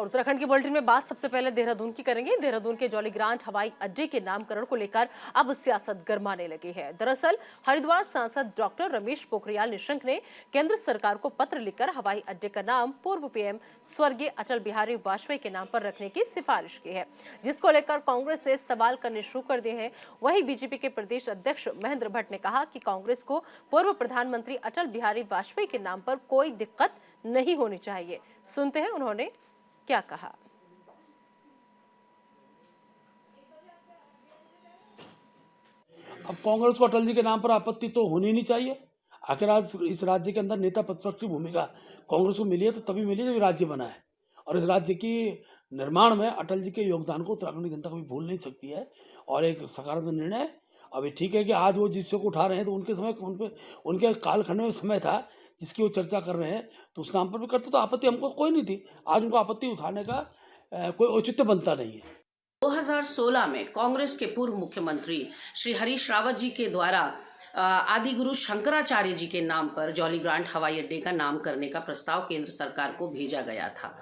और उत्तराखंड की बुलेटिन में बात सबसे पहले देहरादून की करेंगे। देहरादून के जॉलीग्रांट हवाई अड्डे के नामकरण को लेकर अब सियासत गरमाने लगी है। दरअसल हरिद्वार सांसद डॉक्टर रमेश पोखरियाल निशंक ने केंद्र सरकार को पत्र लिखकर हवाई अड्डे का नाम पूर्व पीएम स्वर्गीय अटल बिहारी वाजपेयी के नाम पर रखने की सिफारिश की है, जिसको लेकर कांग्रेस ने सवाल करने शुरू कर दिए हैं। वहीं बीजेपी के प्रदेश अध्यक्ष महेंद्र भट्ट ने कहा कि कांग्रेस को पूर्व प्रधानमंत्री अटल बिहारी वाजपेयी के नाम पर कोई दिक्कत नहीं होनी चाहिए। सुनते हैं उन्होंने क्या कहा। अब कांग्रेस को अटल जी के नाम पर आपत्ति तो होनी नहीं चाहिए। आखिर आज इस राज्य के अंदर नेता प्रतिपक्ष की भूमिका कांग्रेस को मिली है तो तभी मिली जब राज्य बना है, और इस राज्य की निर्माण में अटल जी के योगदान को उत्तराखंड की जनता कभी भूल नहीं सकती है और एक सकारात्मक निर्णय है। अभी ठीक है कि आज वो जिस को उठा रहे हैं तो उनके समय उनके कालखंड में समय था जिसकी वो चर्चा कर रहे हैं, तो उस नाम पर भी करते तो आपत्ति हमको कोई नहीं थी। आज उनको आपत्ति उठाने का कोई औचित्य बनता नहीं है। 2016 में कांग्रेस के पूर्व मुख्यमंत्री श्री हरीश रावत जी के द्वारा आदि गुरु शंकराचार्य जी के नाम पर जॉलीग्रांट हवाई अड्डे का नाम करने का प्रस्ताव केंद्र सरकार को भेजा गया था।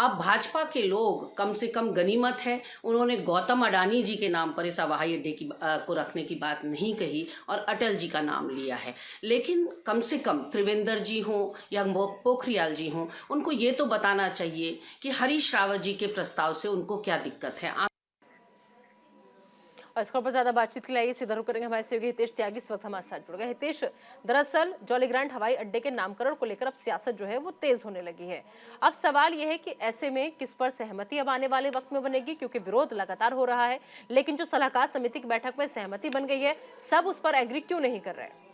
अब भाजपा के लोग कम से कम गनीमत है, उन्होंने गौतम अडानी जी के नाम पर इस हवाई अड्डे को रखने की बात नहीं कही और अटल जी का नाम लिया है। लेकिन कम से कम त्रिवेंद्र जी हों या पोखरियाल जी हों, उनको ये तो बताना चाहिए कि हरीश रावत जी के प्रस्ताव से उनको क्या दिक्कत है। और इस खबर पर ज्यादा बातचीत के लिए सीधा रुख करेंगे हमारे सहयोगी हितेश त्यागी इस वक्त हमारे साथ जुड़ गए। हितेश, दरअसल जॉलीग्रांट हवाई अड्डे के नामकरण को लेकर अब सियासत जो है वो तेज होने लगी है। अब सवाल यह है कि ऐसे में किस पर सहमति अब आने वाले वक्त में बनेगी, क्योंकि विरोध लगातार हो रहा है, लेकिन जो सलाहकार समिति की बैठक में सहमति बन गई है, सब उस पर एग्री क्यों नहीं कर रहे?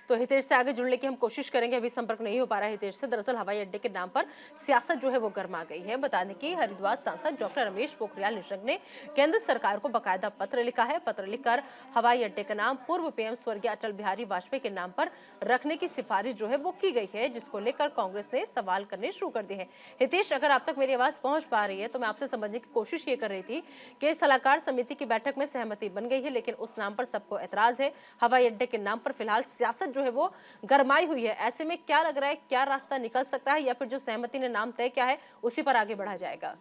तो हितेश से आगे जुड़ने की हम कोशिश करेंगे, अभी संपर्क नहीं हो पा रहा है हितेश से। दरअसल हवाई अड्डे के नाम पर सियासत जो है वो गर्मा गई है। बता दें कि हरिद्वार सांसद डॉक्टर रमेश पोखरियाल निशंक ने केंद्र सरकार को बकायदा पत्र लिखा है। पत्र लिखकर हवाई अड्डे का नाम पूर्व पीएम स्वर्गीय अटल बिहारी वाजपेयी के नाम पर रखने की सिफारिश जो है वो की गई है, जिसको लेकर कांग्रेस ने सवाल करने शुरू कर दिए हैं। हितेश, अगर आप तक मेरी आवाज पहुंच पा रही है तो मैं आपसे समझने की कोशिश ये कर रही थी कि सलाहकार समिति की बैठक में सहमति बन गई है, लेकिन उस नाम पर सबको एतराज है। हवाई अड्डे के नाम पर फिलहाल सियासत जो है वो गरमाई हुई है। ऐसे में क्या लग रहा है, क्या रास्ता निकल सकता है, या फिर जो सहमति ने नाम तय किया है उसी पर आगे बढ़ा जाएगा?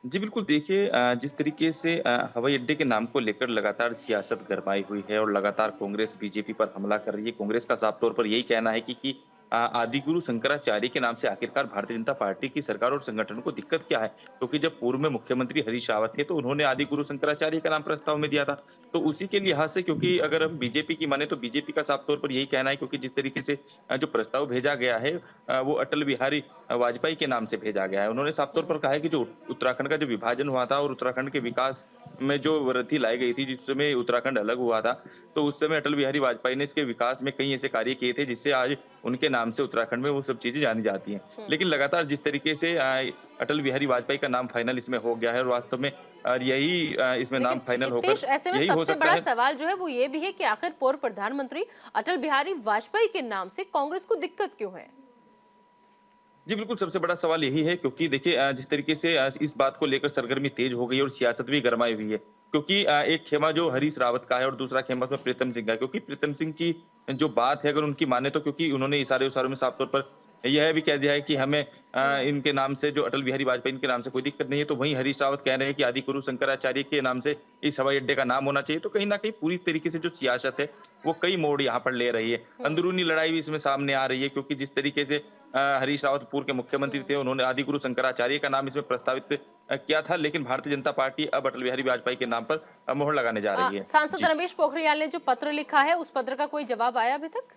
जी बिल्कुल, देखिए जिस तरीके से हवाई अड्डे के नाम को लेकर लगातार सियासत गरमाई हुई है और लगातार कांग्रेस बीजेपी पर हमला कर रही है। कांग्रेस का साफ तौर पर यही कहना है कि आदि गुरु शंकराचार्य के नाम से आखिरकार भारतीय जनता पार्टी की सरकार और संगठन को दिक्कत क्या है, क्योंकि जब पूर्व में मुख्यमंत्री हरीश रावत थे तो उन्होंने आदि गुरु शंकराचार्य का नाम प्रस्ताव में दिया था। तो उसी के लिहाज से, क्योंकि अगर हम बीजेपी की माने तो बीजेपी का साफ तौर पर यही कहना है, क्योंकि जिस तरीके से जो प्रस्ताव भेजा गया है वो अटल बिहारी वाजपेयी के नाम से भेजा गया है। उन्होंने साफ तौर पर कहा है कि जो उत्तराखंड का जो विभाजन हुआ था और उत्तराखंड के विकास में जो वृद्धि लाई गई थी, जिस समय उत्तराखंड अलग हुआ था, तो उस समय अटल बिहारी वाजपेयी ने इसके विकास में कई ऐसे कार्य किए थे जिससे आज उनके नाम से उत्तराखंड में वो सब चीजें जानी जाती हैं। लेकिन लगातार जिस तरीके से अटल बिहारी वाजपेयी का नाम फाइनल इसमें हो गया है और वास्तव में यही इसमें नाम फाइनल होकर ऐसे में यही हो सबसे सकता बड़ा है। सवाल जो है वो ये भी है कि आखिर पूर्व प्रधानमंत्री अटल बिहारी वाजपेयी के नाम से कांग्रेस को दिक्कत क्यों है? जी बिल्कुल, सबसे बड़ा सवाल यही है, क्योंकि देखिए जिस तरीके से इस बात को लेकर सरगर्मी तेज हो गई और सियासत भी गरमाई हुई है, क्योंकि एक खेमा जो हरीश रावत का है और दूसरा खेमा उसमें प्रीतम सिंह का है। क्योंकि प्रीतम सिंह की जो बात है अगर उनकी माने तो, क्योंकि उन्होंने इशारों में साफ तौर पर यह भी कह दिया है कि हमें इनके नाम से, जो अटल बिहारी वाजपेयी इनके नाम से कोई दिक्कत नहीं है, तो वहीं हरीश रावत कह रहे हैं कि आदि गुरु शंकराचार्य के नाम से इस हवाई अड्डे का नाम होना चाहिए। तो कहीं ना कहीं पूरी तरीके से जो सियासत है वो कई मोड़ यहाँ पर ले रही है। अंदरूनी लड़ाई भी इसमें सामने आ रही है, क्योंकि जिस तरीके से हरीश रावत पूर्व के मुख्यमंत्री थे, उन्होंने आदि गुरु शंकराचार्य का नाम इसमें प्रस्तावित किया था, लेकिन भारतीय जनता पार्टी अब अटल बिहारी वाजपेयी के नाम पर मोहर लगाने जा रही है। सांसद रमेश पोखरियाल ने जो पत्र लिखा है उस पत्र का कोई जवाब आया अभी तक?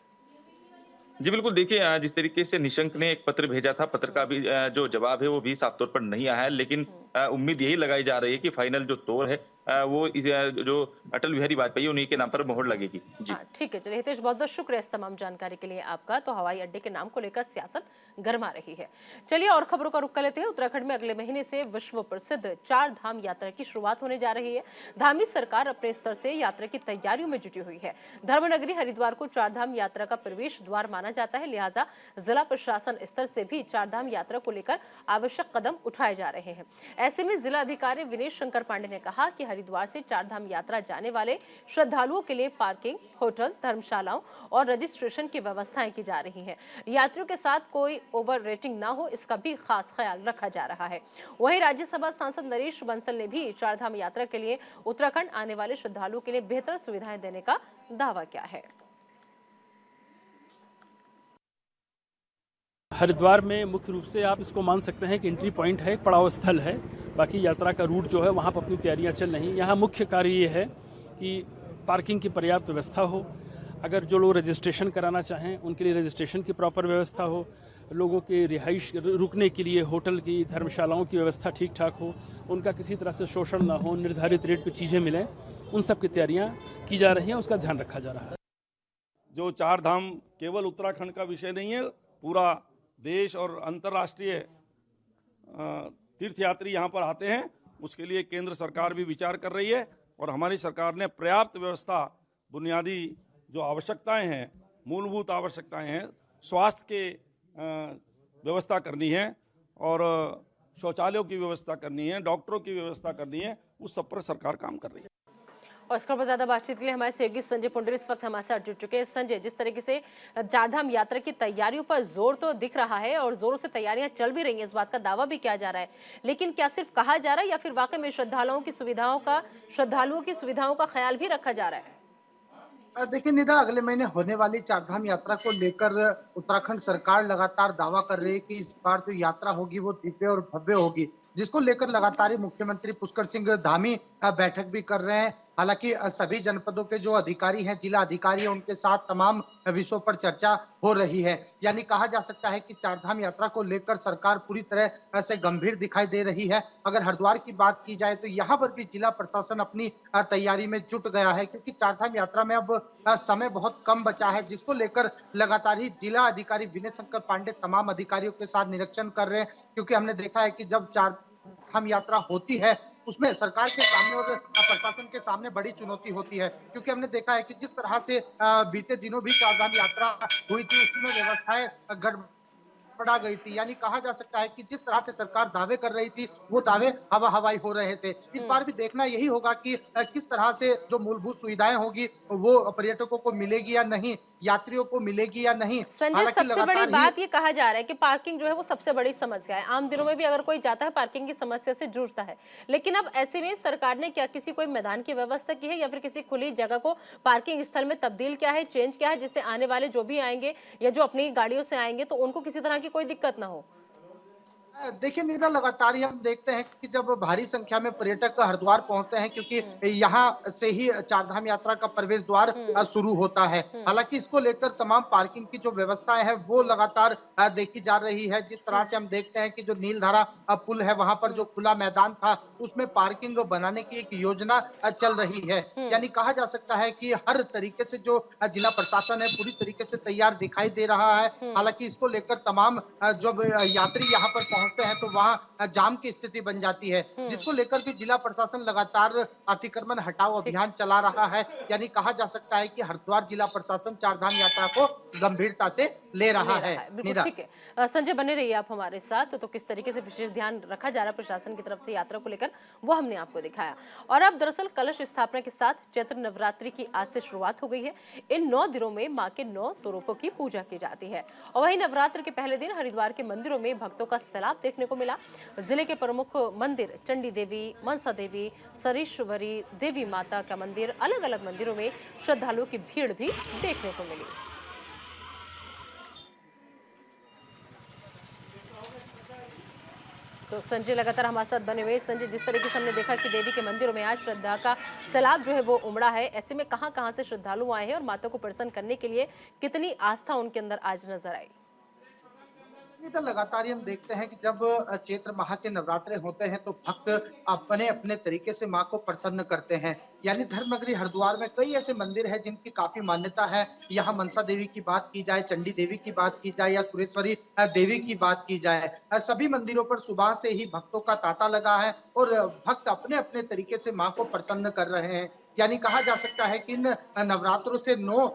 जी बिल्कुल, देखिए जिस तरीके से निशंक ने एक पत्र भेजा था, पत्र का भी जो जवाब है वो भी साफ तौर पर नहीं आया है, लेकिन उम्मीद यही लगाई जा रही है कि फाइनल जो तौर है वो जो अटल बिहारी वाजपेयी उन्हीं के नाम पर मोहर लगेगी। जी ठीक है, चलिए हितेश, बहुत बहुत शुक्रिया इस तमाम जानकारी के लिए आपका। तो हवाई अड्डे के नाम को लेकर सियासत गरमा रही है। चलिए और खबरों का रुख कर लेते हैं। उत्तराखंड में अगले महीने से विश्व प्रसिद्ध 4 धाम यात्रा की शुरुआत होने जा रही है। धामी सरकार अपने स्तर से यात्रा की तैयारियों में जुटी हुई है। धर्मनगरी हरिद्वार को 4 धाम यात्रा का प्रवेश द्वार माना जाता है, लिहाजा जिला प्रशासन स्तर से भी 4 धाम यात्रा को लेकर आवश्यक कदम उठाए जा रहे हैं। ऐसे में जिला अधिकारी विनेश शंकर पांडे ने कहा कि हरिद्वार से चारधाम यात्रा जाने वाले श्रद्धालुओं के लिए पार्किंग, होटल, धर्मशालाओं और रजिस्ट्रेशन की व्यवस्थाएं की जा रही हैं। यात्रियों के साथ कोई ओवर रेटिंग ना हो, इसका भी खास ख्याल रखा जा रहा है। वहीं राज्यसभा सांसद नरेश बंसल ने भी चारधाम यात्रा के लिए उत्तराखंड आने वाले श्रद्धालुओं के लिए बेहतर सुविधाएं देने का दावा किया है। हरिद्वार में मुख्य रूप से आप इसको मान सकते हैं कि एंट्री पॉइंट है, पड़ाव स्थल है। बाकी यात्रा का रूट जो है वहाँ पर अपनी तैयारियां चल रही हैं। यहाँ मुख्य कार्य ये है कि पार्किंग की पर्याप्त व्यवस्था हो। अगर जो लोग रजिस्ट्रेशन कराना चाहें उनके लिए रजिस्ट्रेशन की प्रॉपर व्यवस्था हो। लोगों के रिहाइश रुकने के लिए होटल की, धर्मशालाओं की व्यवस्था ठीक ठाक हो। उनका किसी तरह से शोषण ना हो, निर्धारित रेट पर चीज़ें मिलें, उन सब की तैयारियाँ की जा रही हैं, उसका ध्यान रखा जा रहा है। जो चार धाम केवल उत्तराखंड का विषय नहीं है, पूरा देश और अंतर्राष्ट्रीय तीर्थयात्री यहाँ पर आते हैं। उसके लिए केंद्र सरकार भी विचार कर रही है और हमारी सरकार ने पर्याप्त व्यवस्था, बुनियादी जो आवश्यकताएं हैं, मूलभूत आवश्यकताएं हैं, स्वास्थ्य के व्यवस्था करनी है और शौचालयों की व्यवस्था करनी है, डॉक्टरों की व्यवस्था करनी है, उस सब पर सरकार काम कर रही है। और इसके ऊपर ज्यादा बातचीत के लिए हमारे सहयोगी संजय पुंडरी इस वक्त हमारे साथ जुड़ चुके हैं। संजय, जिस तरीके से चारधाम यात्रा की तैयारियों पर जोर तो दिख रहा है और जोरों से तैयारियां चल भी रही हैं, इस बात का दावा भी किया जा रहा है, लेकिन क्या सिर्फ कहा जा रहा है या फिर वाकई में श्रद्धालुओं की सुविधाओं का ख्याल भी रखा जा रहा है? देखिए निदा, अगले महीने होने वाली चारधाम यात्रा को लेकर उत्तराखंड सरकार लगातार दावा कर रही है कि इस बार जो यात्रा होगी वो दिव्य और भव्य होगी, जिसको लेकर लगातार ही मुख्यमंत्री पुष्कर सिंह धामी बैठक भी कर रहे हैं। हालांकि सभी जनपदों के जो अधिकारी हैं, जिला अधिकारी हैं, उनके साथ तमाम विषयों पर चर्चा हो रही है। यानी कहा जा सकता है कि चारधाम यात्रा को लेकर सरकार पूरी तरह से गंभीर दिखाई दे रही है। अगर हरिद्वार की बात की जाए तो यहाँ पर भी जिला प्रशासन अपनी तैयारी में जुट गया है, क्योंकि चारधाम यात्रा में अब समय बहुत कम बचा है, जिसको लेकर लगातार ही जिला अधिकारी विनय शंकर पांडे तमाम अधिकारियों के साथ निरीक्षण कर रहे हैं। क्योंकि हमने देखा है कि जब चारधाम यात्रा होती है उसमें सरकार के सामने और प्रशासन के सामने बड़ी चुनौती होती है, क्योंकि हमने देखा है कि जिस तरह से बीते दिनों भी चारधाम यात्रा हुई थी उसमें व्यवस्थाएं गड़बड़ा गई थी। यानी कहा जा सकता है कि जिस तरह से सरकार दावे कर रही थी वो दावे हवा हवाई हो रहे थे। इस बार भी देखना यही होगा कि किस तरह से जो मूलभूत सुविधाएं होगी वो पर्यटकों को मिलेगी या नहीं, यात्रियों को मिलेगी या नहीं। संजय, सबसे बड़ी बात ये कहा जा रहा है कि पार्किंग जो है वो सबसे बड़ी समस्या है। आम दिनों में भी अगर कोई जाता है पार्किंग की समस्या से जूझता है, लेकिन अब ऐसे में सरकार ने क्या किसी कोई मैदान की व्यवस्था की है या फिर किसी खुली जगह को पार्किंग स्थल में तब्दील किया है, चेंज किया है, जिससे आने वाले जो भी आएंगे या जो अपनी गाड़ियों से आएंगे तो उनको किसी तरह की कोई दिक्कत ना हो? देखिए निदा, लगातार ही हम देखते हैं कि जब भारी संख्या में पर्यटक हरिद्वार पहुंचते हैं, क्योंकि यहाँ से ही चारधाम यात्रा का प्रवेश द्वार शुरू होता है। हालांकि इसको लेकर तमाम पार्किंग की जो व्यवस्थाएं हैं वो लगातार देखी जा रही है। जिस तरह से हम देखते हैं कि जो नीलधारा पुल है वहां पर जो खुला मैदान था उसमें पार्किंग बनाने की एक योजना चल रही है। यानी कहा जा सकता है कि हर तरीके से जो जिला प्रशासन है पूरी तरीके से तैयार दिखाई दे रहा है। हालांकि इसको लेकर तमाम जब यात्री यहाँ पर पहुंचते हैं तो वहां जाम की स्थिति बन जाती है, जिसको लेकर भी जिला प्रशासन लगातार अतिक्रमण हटाओ अभियान चला रहा है। यानी कहा जा सकता है कि हरिद्वार जिला प्रशासन चारधाम यात्रा को गंभीरता से ले रहा है। ठीक है संजय, बने रहिए आप हमारे साथ। तो किस तरीके से विशेष ध्यान रखा जा रहा है प्रशासन की तरफ से यात्रा को लेकर, वो हमने आपको दिखाया। और अब दरअसल कलश स्थापना के साथ चैत्र नवरात्रि की आज से शुरुआत हो गई है। इन 9 दिनों में मां के 9 स्वरूपों की पूजा की जाती है। और वहीं नवरात्र के पहले दिन हरिद्वार के मंदिरों में भक्तों का सैलाब देखने को मिला। जिले के प्रमुख मंदिर चंडी देवी, मनसा देवी, सरेश्वरी देवी माता का मंदिर, अलग अलग मंदिरों में श्रद्धालुओं की भीड़ भी देखने को मिली। तो संजय लगातार हमारे साथ बने हुए। संजय, जिस तरीके से हमने देखा कि देवी के मंदिरों में आज श्रद्धा का सैलाब जो है वो उमड़ा है, ऐसे में कहां-कहां से श्रद्धालु आए हैं और माता को प्रसन्न करने के लिए कितनी आस्था उनके अंदर आज नजर आई? तो लगातार ही हम देखते हैं कि जब चैत्र माह के नवरात्रे होते हैं तो भक्त अपने अपने तरीके से मां को प्रसन्न करते हैं। यानी धर्मनगरी हरिद्वार में कई ऐसे मंदिर हैं जिनकी काफी मान्यता है। यहाँ मनसा देवी की बात की जाए, चंडी देवी की बात की जाए या सुरेश्वरी देवी की बात की जाए, सभी मंदिरों पर सुबह से ही भक्तों का तांता लगा है और भक्त अपने अपने तरीके से मां को प्रसन्न कर रहे हैं। यानी कहा जा सकता है कि इन नवरात्रों से 9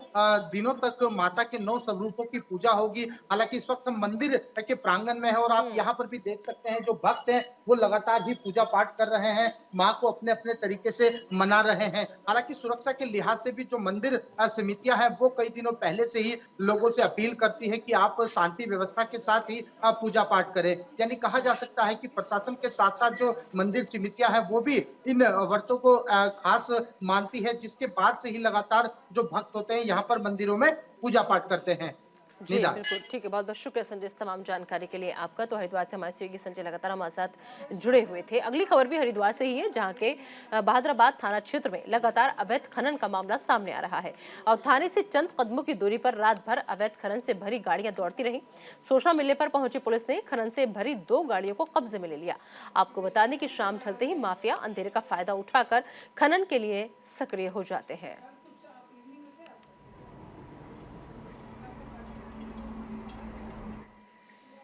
दिनों तक माता के 9 स्वरूपों की पूजा होगी। हालांकि इस वक्त हम मंदिर के प्रांगण में है और आप यहाँ पर भी देख सकते हैं जो भक्त हैं वो लगातार ही पूजा पाठ कर रहे हैं, माँ को अपने अपने तरीके से मना रहे हैं। हालांकि सुरक्षा के लिहाज से भी जो मंदिर समितियां हैं वो कई दिनों पहले से ही लोगों से अपील करती है कि आप शांति व्यवस्था के साथ ही पूजा पाठ करें। यानी कहा जा सकता है कि प्रशासन के साथ साथ जो मंदिर समितियां हैं वो भी इन व्रतों को खास मानती है, जिसके बाद से ही लगातार जो भक्त होते हैं यहाँ पर मंदिरों में पूजा पाठ करते हैं। जी बिल्कुल, ठीक है। बहुत बहुत शुक्रिया संजय इस तमाम जानकारी के लिए आपका। तो हरिद्वार से हमारे सहयोगी संजय लगातार हमारे साथ जुड़े हुए थे। अगली खबर भी हरिद्वार से ही है, जहां के बहादुराबाद थाना क्षेत्र में लगातार अवैध खनन का मामला सामने आ रहा है। और थाने से चंद कदमों की दूरी पर रात भर अवैध खनन से भरी गाड़ियां दौड़ती रहीं। सूचना मिलने पर पहुंची पुलिस ने खनन से भरी 2 गाड़ियों को कब्जे में ले लिया। आपको बता दें कि शाम ढलते ही माफिया अंधेरे का फायदा उठाकर खनन के लिए सक्रिय हो जाते हैं।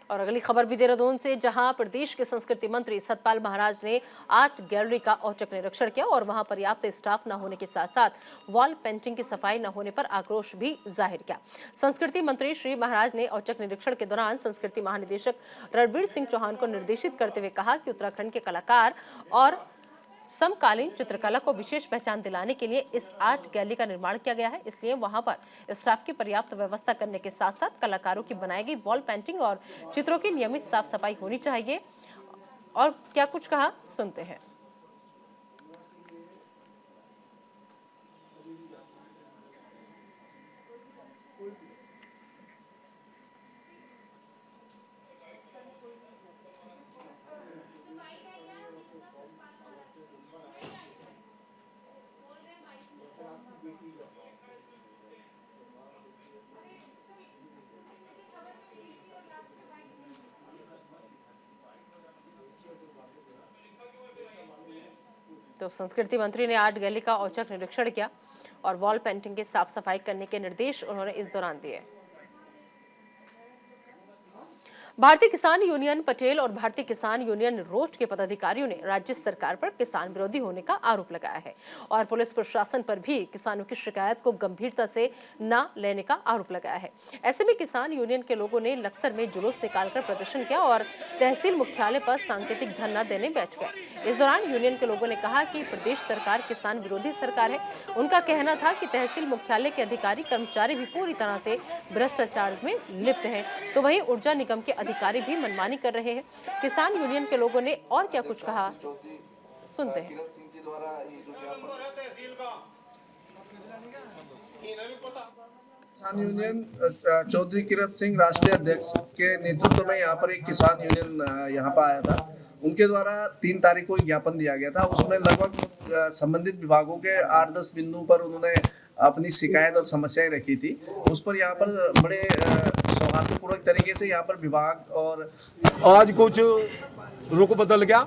और अगली खबर भी देहरादून से, जहां प्रदेश के संस्कृति मंत्री सतपाल महाराज ने आर्ट गैलरी का औचक निरीक्षण किया और वहां पर्याप्त स्टाफ न होने के साथ साथ वॉल पेंटिंग की सफाई न होने पर आक्रोश भी जाहिर किया। संस्कृति मंत्री श्री महाराज ने औचक निरीक्षण के दौरान संस्कृति महानिदेशक रणवीर सिंह चौहान को निर्देशित करते हुए कहा कि उत्तराखंड के कलाकार और समकालीन चित्रकला को विशेष पहचान दिलाने के लिए इस आर्ट गैलरी का निर्माण किया गया है। इसलिए वहां पर स्टाफ की पर्याप्त व्यवस्था करने के साथ साथ कलाकारों की बनाई गई वॉल पेंटिंग और चित्रों की नियमित साफ सफाई होनी चाहिए। और क्या कुछ कहा, सुनते हैं। तो संस्कृति मंत्री ने आर्ट गैलरी का औचक निरीक्षण किया और वॉल पेंटिंग की साफ सफाई करने के निर्देश उन्होंने इस दौरान दिए। भारतीय किसान यूनियन पटेल और भारतीय किसान यूनियन रोस्ट के पदाधिकारियों ने राज्य सरकार पर किसान विरोधी होने का आरोप लगाया है और पुलिस प्रशासन पर भी किसानों की शिकायत को गंभीरता से न लेने का आरोप लगाया है। ऐसे में किसान यूनियन के लोगों ने लक्सर में जुलूस निकालकर प्रदर्शन किया और तहसील मुख्यालय पर सांकेतिक धरना देने बैठ गए। इस दौरान यूनियन के लोगों ने कहा कि प्रदेश सरकार किसान विरोधी सरकार है। उनका कहना था कि तहसील मुख्यालय के अधिकारी कर्मचारी भी पूरी तरह से भ्रष्टाचार में लिप्त हैं, तो वहीं ऊर्जा निगम के अधिकारी भी मनमानी कर रहे हैं। किसान यूनियन के लोगों ने और क्या कुछ कहा, सुनते हैं। किसान यूनियन चौधरी किरत सिंह राष्ट्रीय अध्यक्ष के नेतृत्व में यहाँ पर एक किसान यूनियन यहाँ पर आया था। उनके द्वारा 3 तारीख को ज्ञापन दिया गया था। उसमें लगभग संबंधित विभागों के 8-10 बिंदु पर उन्होंने अपनी शिकायत और समस्याएं रखी थी। उस पर यहाँ पर बड़े सौहार्दपूर्वक तरीके से यहाँ पर विभाग और आज कुछ रुख बदल गया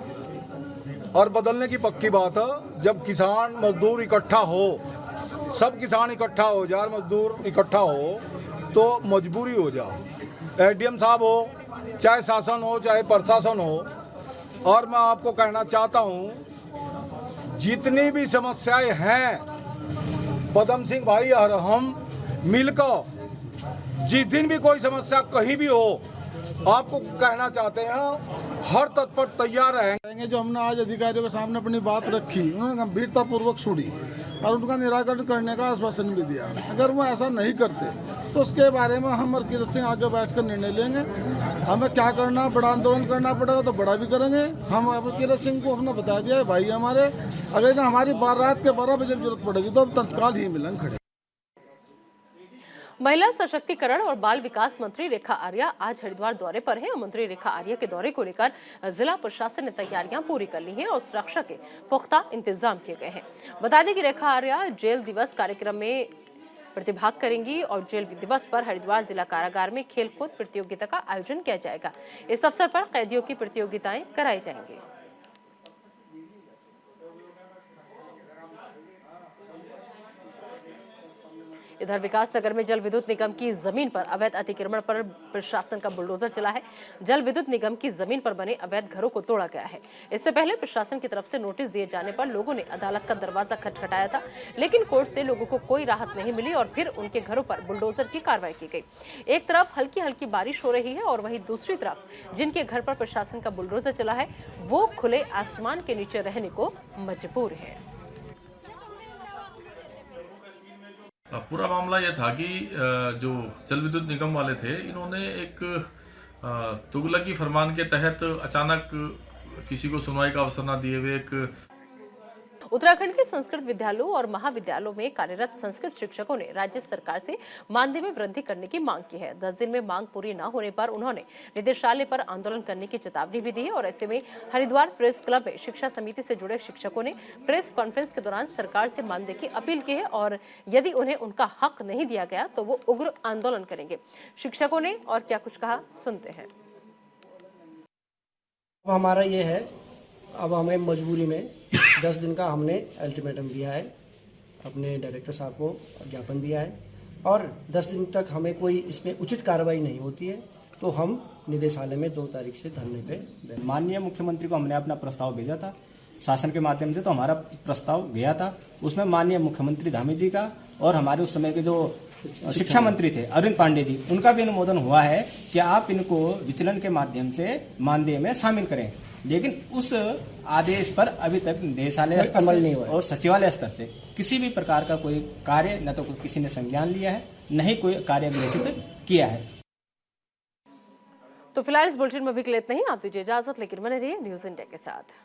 और बदलने की पक्की बात है। जब किसान मजदूर इकट्ठा हो, सब किसान इकट्ठा हो जाए, मजदूर इकट्ठा हो तो मजबूरी हो जाओ। एडीएम साहब हो, चाहे शासन हो, चाहे प्रशासन हो। और मैं आपको कहना चाहता हूँ, जितनी भी समस्याएं हैं पदम सिंह भाई और हम मिलकर, जिस दिन भी कोई समस्या कहीं भी हो, आपको कहना चाहते हैं हर तत्पर तैयार रहेंगे। जो हमने आज अधिकारियों के सामने अपनी बात रखी, उन्होंने गंभीरता पूर्वक सुनी और उनका निराकरण करने का आश्वासन भी दिया। अगर वो ऐसा नहीं करते तो उसके बारे में हम और किरत सिंह आगे बैठकर निर्णय लेंगे। हमें क्या करना, बड़ा आंदोलन करना पड़ेगा तो बड़ा भी करेंगे। हम किरत सिंह को हमने बता दिया है, भाई हमारे अगर हमारी रात के 12 बजे जरूरत पड़ेगी तो हम तत्काल ही मिलेंगे खड़े। महिला सशक्तिकरण और बाल विकास मंत्री रेखा आर्या आज हरिद्वार दौरे पर हैं। मंत्री रेखा आर्या के दौरे को लेकर जिला प्रशासन ने तैयारियां पूरी कर ली हैं और सुरक्षा के पुख्ता इंतजाम किए गए हैं। बता दें कि रेखा आर्या जेल दिवस कार्यक्रम में प्रतिभाग करेंगी और जेल दिवस पर हरिद्वार जिला कारागार में खेलकूद प्रतियोगिता का आयोजन किया जाएगा। इस अवसर पर कैदियों की प्रतियोगिताएं कराई जाएंगी। इधर विकास नगर में जल विद्युत निगम की जमीन पर अवैध अतिक्रमण पर प्रशासन का बुलडोजर चला है। जल विद्युत निगम की जमीन पर बने अवैध घरों को तोड़ा गया है। इससे पहले प्रशासन की तरफ से नोटिस दिए जाने पर लोगों ने अदालत का दरवाजा खटखटाया था, लेकिन कोर्ट से लोगों को कोई राहत नहीं मिली और फिर उनके घरों पर बुलडोजर की कार्रवाई की गई। एक तरफ हल्की हल्की बारिश हो रही है और वहीं दूसरी तरफ जिनके घर पर प्रशासन का बुलडोजर चला है वो खुले आसमान के नीचे रहने को मजबूर है। पूरा मामला यह था कि जो जल विद्युत निगम वाले थे, इन्होंने एक तुगलकी फरमान के तहत अचानक किसी को सुनवाई का अवसर न दिए हुए एक उत्तराखंड के संस्कृत विद्यालयों और महाविद्यालयों में कार्यरत संस्कृत शिक्षकों ने राज्य सरकार से मानदेय में वृद्धि करने की मांग की है। 10 दिन में मांग पूरी न होने पर उन्होंने निदेशालय पर आंदोलन करने की चेतावनी भी दी है और ऐसे में हरिद्वार प्रेस क्लब में शिक्षा समिति से जुड़े शिक्षकों ने प्रेस कॉन्फ्रेंस के दौरान सरकार से मानदेय की अपील की है और यदि उन्हें उनका हक नहीं दिया गया तो वो उग्र आंदोलन करेंगे। शिक्षकों ने और क्या कुछ कहा, सुनते हैं। हमारा ये है, अब हमें मजबूरी में 10 दिन का हमने अल्टीमेटम दिया है, अपने डायरेक्टर साहब को ज्ञापन दिया है और 10 दिन तक हमें कोई इसमें उचित कार्रवाई नहीं होती है तो हम निदेशालय में 2 तारीख से धरने पे। माननीय मुख्यमंत्री को हमने अपना प्रस्ताव भेजा था शासन के माध्यम से, तो हमारा प्रस्ताव गया था, उसमें माननीय मुख्यमंत्री धामी जी का और हमारे उस समय के जो शिक्षा मंत्री थे अरविंद पांडे जी, उनका भी अनुमोदन हुआ है कि आप इनको विचलन के माध्यम से मानदेय में शामिल करें। लेकिन उस आदेश पर अभी तक निदेशालय स्तर से और सचिवालय स्तर से किसी भी प्रकार का कोई कार्य न तो किसी ने संज्ञान लिया है, न ही कोई कार्य घोषित किया है। तो फिलहाल इस बुलेटिन में भी इतना ही। आप दीजिए इजाजत, लेकिन बने रहिए न्यूज़ इंडिया के साथ।